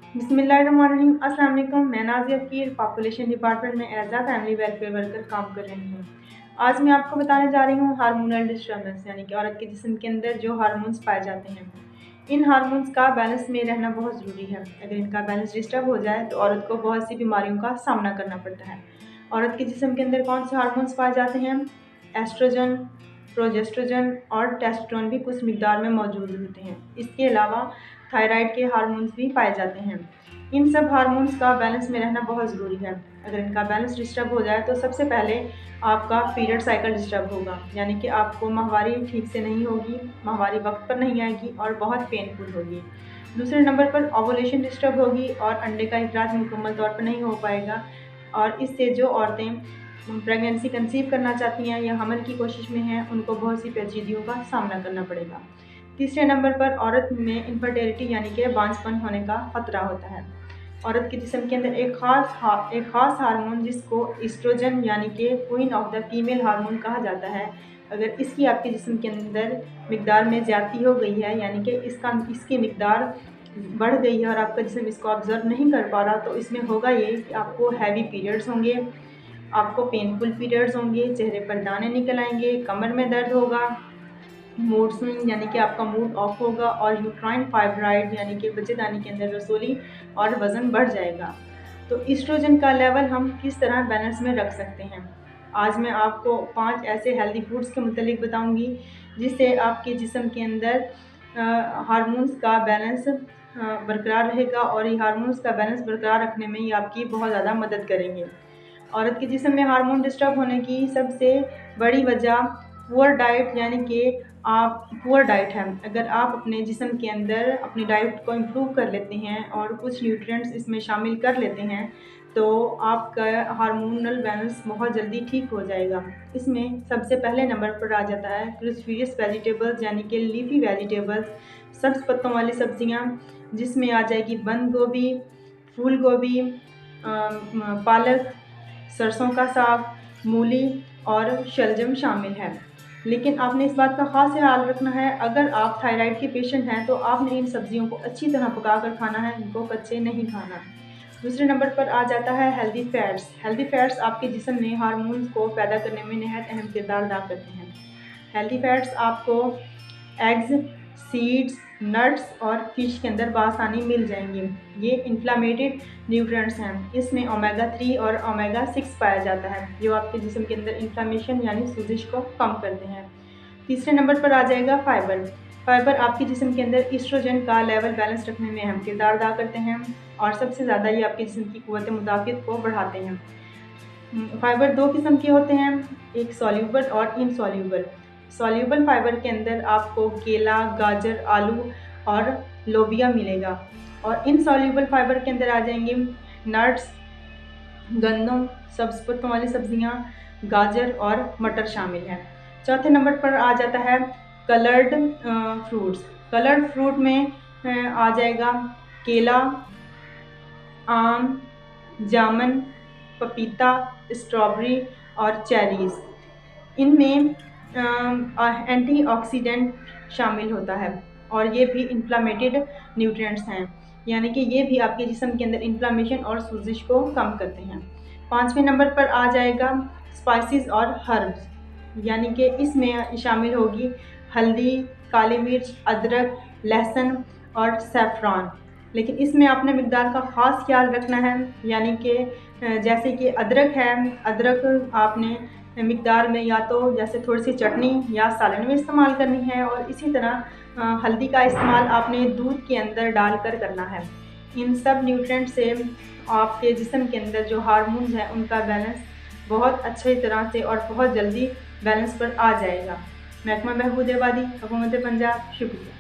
बिस्मिल्लाहिर्रहमानिर्रहीम। अस्सलाम वालेकुम। मैं नाज़िया फ़कीर पॉपुलेशन डिपार्टमेंट में एज आ फैमिली वेलफेयर वर्कर काम कर रही हूँ। आज मैं आपको बताने जा रही हूँ हार्मोनल डिस्टर्बेंस, यानी कि औरत के जिस्म के अंदर जो हार्मोन्स पाए जाते हैं। इन हार्मोन्स का बैलेंस में रहना बहुत ज़रूरी है। अगर इनका बैलेंस डिस्टर्ब हो जाए तो औरत को बहुत सी बीमारियों का सामना करना पड़ता है। औरत के जिस्म के अंदर कौन से हार्मोन्स पाए जाते हैं? एस्ट्रोजन, प्रोजेस्ट्रोजन और टेस्टोस्टेरोन भी कुछ मिकदार में मौजूद होते हैं। इसके अलावा थायराइड के हार्मोन्स भी पाए जाते हैं। इन सब हार्मोन्स का बैलेंस में रहना बहुत ज़रूरी है। अगर इनका बैलेंस डिस्टर्ब हो जाए तो सबसे पहले आपका पीरियड साइकिल डिस्टर्ब होगा, यानी कि आपको माहवारी ठीक से नहीं होगी, माहवारी वक्त पर नहीं आएगी और बहुत पेनफुल होगी। दूसरे नंबर पर ओवुलेशन डिस्टर्ब होगी और अंडे का इखराज मुकम्मल तौर पर नहीं हो पाएगा, और इससे जो औरतें प्रेगनेंसी कंसीव करना चाहती हैं या हमल की कोशिश में हैं, उनको बहुत सी पेचीदगियों का सामना करना पड़ेगा। तीसरे नंबर पर औरत में इनफर्टिलिटी यानी कि बांझपन होने का खतरा होता है। औरत के जिस्म के अंदर एक खास हार्मोन जिसको एस्ट्रोजन यानी कि queen of the female hormone कहा जाता है, अगर इसकी आपके जिस्म के अंदर मिकदार में ज़्यादती हो गई है, यानी कि इसकी मिकदार बढ़ गई है और आपका जिस्म इसको ऑब्जर्व नहीं कर पा रहा, तो इसमें होगा ये कि आपको हैवी पीरियड्स होंगे, आपको पेनफुल पीरियड्स होंगे, चेहरे पर दाने निकल आएंगे, कमर में दर्द होगा, मूड स्विंग यानी कि आपका मूड ऑफ होगा, और यूट्राइन फाइब्राइड यानी कि बच्चेदानी के अंदर रसोली और वज़न बढ़ जाएगा। तो एस्ट्रोजन का लेवल हम किस तरह बैलेंस में रख सकते हैं? आज मैं आपको 5 ऐसे हेल्दी फूड्स के मुतालिक बताऊंगी जिससे आपके जिस्म के अंदर हार्मोन्स का बैलेंस बरकरार रहेगा, और ये हार्मोन्स का बैलेंस बरकरार रखने में ये आपकी बहुत ज़्यादा मदद करेंगे। औरत के जिस्म में हार्मोन डिस्टर्ब होने की सबसे बड़ी वजह पुअर डाइट यानी कि आप पुअर डाइट है। अगर आप अपने जिस्म के अंदर अपनी डाइट को इम्प्रूव कर लेते हैं और कुछ न्यूट्रिएंट्स इसमें शामिल कर लेते हैं, तो आपका हार्मोनल बैलेंस बहुत जल्दी ठीक हो जाएगा। इसमें सबसे पहले नंबर पर आ जाता है क्रूसीफेरस वेजिटेबल्स यानी कि लीफी वेजिटेबल्स, सब्ज़ पत्तों वाली सब्जियां, जिसमें आ जाएगी बंद गोभी, फूल गोभी, पालक, सरसों का साग, मूली और शलजम शामिल है। लेकिन आपने इस बात का ख़ास ख्याल रखना है, अगर आप थायराइड के पेशेंट हैं तो आपने इन सब्जियों को अच्छी तरह पकाकर खाना है, इनको कच्चे नहीं खाना। दूसरे नंबर पर आ जाता है हेल्दी फैट्स। हेल्दी फैट्स आपके जिस्म में हार्मोन्स को पैदा करने में नहायत अहम किरदार अदा करते हैं। हेल्दी फैट्स आपको एग्स, सीड्स, नट्स और फिश के अंदर बआसानी मिल जाएंगे। ये इन्फ्लामेटेड न्यूट्रिएंट्स हैं। इसमें ओमेगा 3 और ओमेगा 6 पाया जाता है, जो आपके जिस्म के अंदर इन्फ्लामेशन यानी सूजिश को कम करते हैं। तीसरे नंबर पर आ जाएगा फाइबर। फाइबर आपके जिस्म के अंदर ईस्ट्रोजन का लेवल बैलेंस रखने में अहम किरदार अदा करते हैं, और सबसे ज़्यादा ये आपके जिस्म की क़ुव्वत मुदाफ़ियत को बढ़ाते हैं। फाइबर 2 किस्म के होते हैं, एक सॉल्यूबल और इनसॉल्यूबल। सॉल्यूबल फाइबर के अंदर आपको केला, गाजर, आलू और लोबिया मिलेगा, और इनसॉल्यूबल फाइबर के अंदर आ जाएंगे नट्स, गंदम, सब्ज़ पत्तों वाली सब्जियां, गाजर और मटर शामिल हैं। चौथे नंबर पर आ जाता है कलर्ड फ्रूट्स। कलर्ड फ्रूट में आ जाएगा केला, आम, जामुन, पपीता, स्ट्रॉबेरी और चेरीज़। इनमें एंटीऑक्सीडेंट शामिल होता है, और ये भी इन्फ्लामेटेड न्यूट्रिएंट्स हैं, यानी कि ये भी आपके जिस्म के अंदर इन्फ्लामेशन और सूजिश को कम करते हैं। पाँचवें नंबर पर आ जाएगा स्पाइसेस और हर्ब्स, यानी कि इसमें शामिल होगी हल्दी, काली मिर्च, अदरक, लहसुन और सैफ़रान। लेकिन इसमें आपने मिकदार का ख़ास ख्याल रखना है, यानी कि जैसे कि अदरक है, अदरक आपने मिकदार में या तो जैसे थोड़ी सी चटनी या सालन में इस्तेमाल करनी है, और इसी तरह हल्दी का इस्तेमाल आपने दूध के अंदर डालकर करना है। इन सब न्यूट्रिएंट से आपके जिस्म के अंदर जो हार्मोन्स हैं उनका बैलेंस बहुत अच्छी तरह से और बहुत जल्दी बैलेंस पर आ जाएगा। महकमा बहबूद आबादी, हुकूमत पंजाब, शुक्रिया।